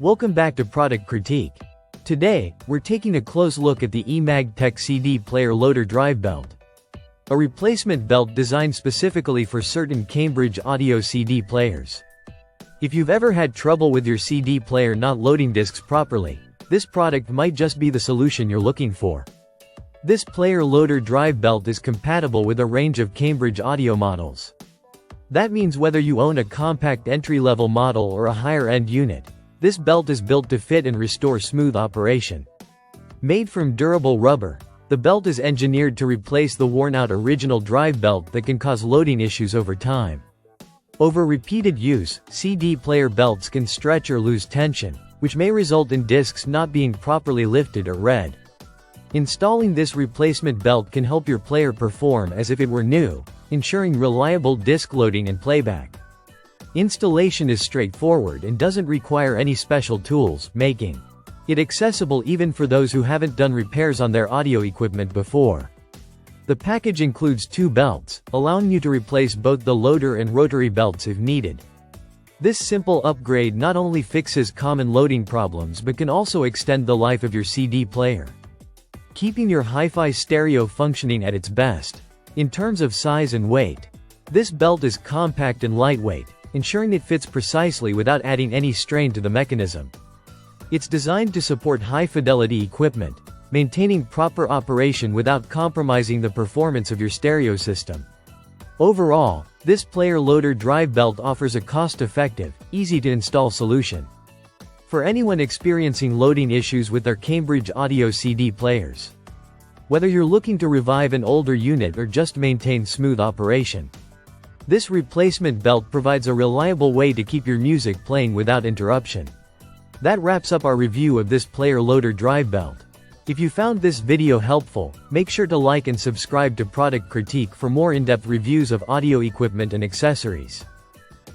Welcome back to Product Critique. Today, we're taking a close look at the eMagTech CD player loader drive belt. A replacement belt designed specifically for certain Cambridge audio CD players. If you've ever had trouble with your CD player not loading discs properly, this product might just be the solution you're looking for. This player loader drive belt is compatible with a range of Cambridge audio models. That means whether you own a compact entry-level model or a higher-end unit, this belt is built to fit and restore smooth operation. Made from durable rubber, the belt is engineered to replace the worn-out original drive belt that can cause loading issues over time. Over repeated use, CD player belts can stretch or lose tension, which may result in discs not being properly lifted or read. Installing this replacement belt can help your player perform as if it were new, ensuring reliable disc loading and playback. Installation is straightforward and doesn't require any special tools, making it accessible even for those who haven't done repairs on their audio equipment before. The package includes two belts, allowing you to replace both the loader and rotary belts if needed. This simple upgrade not only fixes common loading problems but can also extend the life of your CD player, keeping your hi-fi stereo functioning at its best. In terms of size and weight, this belt is compact and lightweight, ensuring it fits precisely without adding any strain to the mechanism. It's designed to support high-fidelity equipment, maintaining proper operation without compromising the performance of your stereo system. Overall, this player loader drive belt offers a cost-effective, easy-to-install solution for anyone experiencing loading issues with their Cambridge audio CD players. Whether you're looking to revive an older unit or just maintain smooth operation, this replacement belt provides a reliable way to keep your music playing without interruption. That wraps up our review of this player loader drive belt. If you found this video helpful, make sure to like and subscribe to Product Critique for more in-depth reviews of audio equipment and accessories.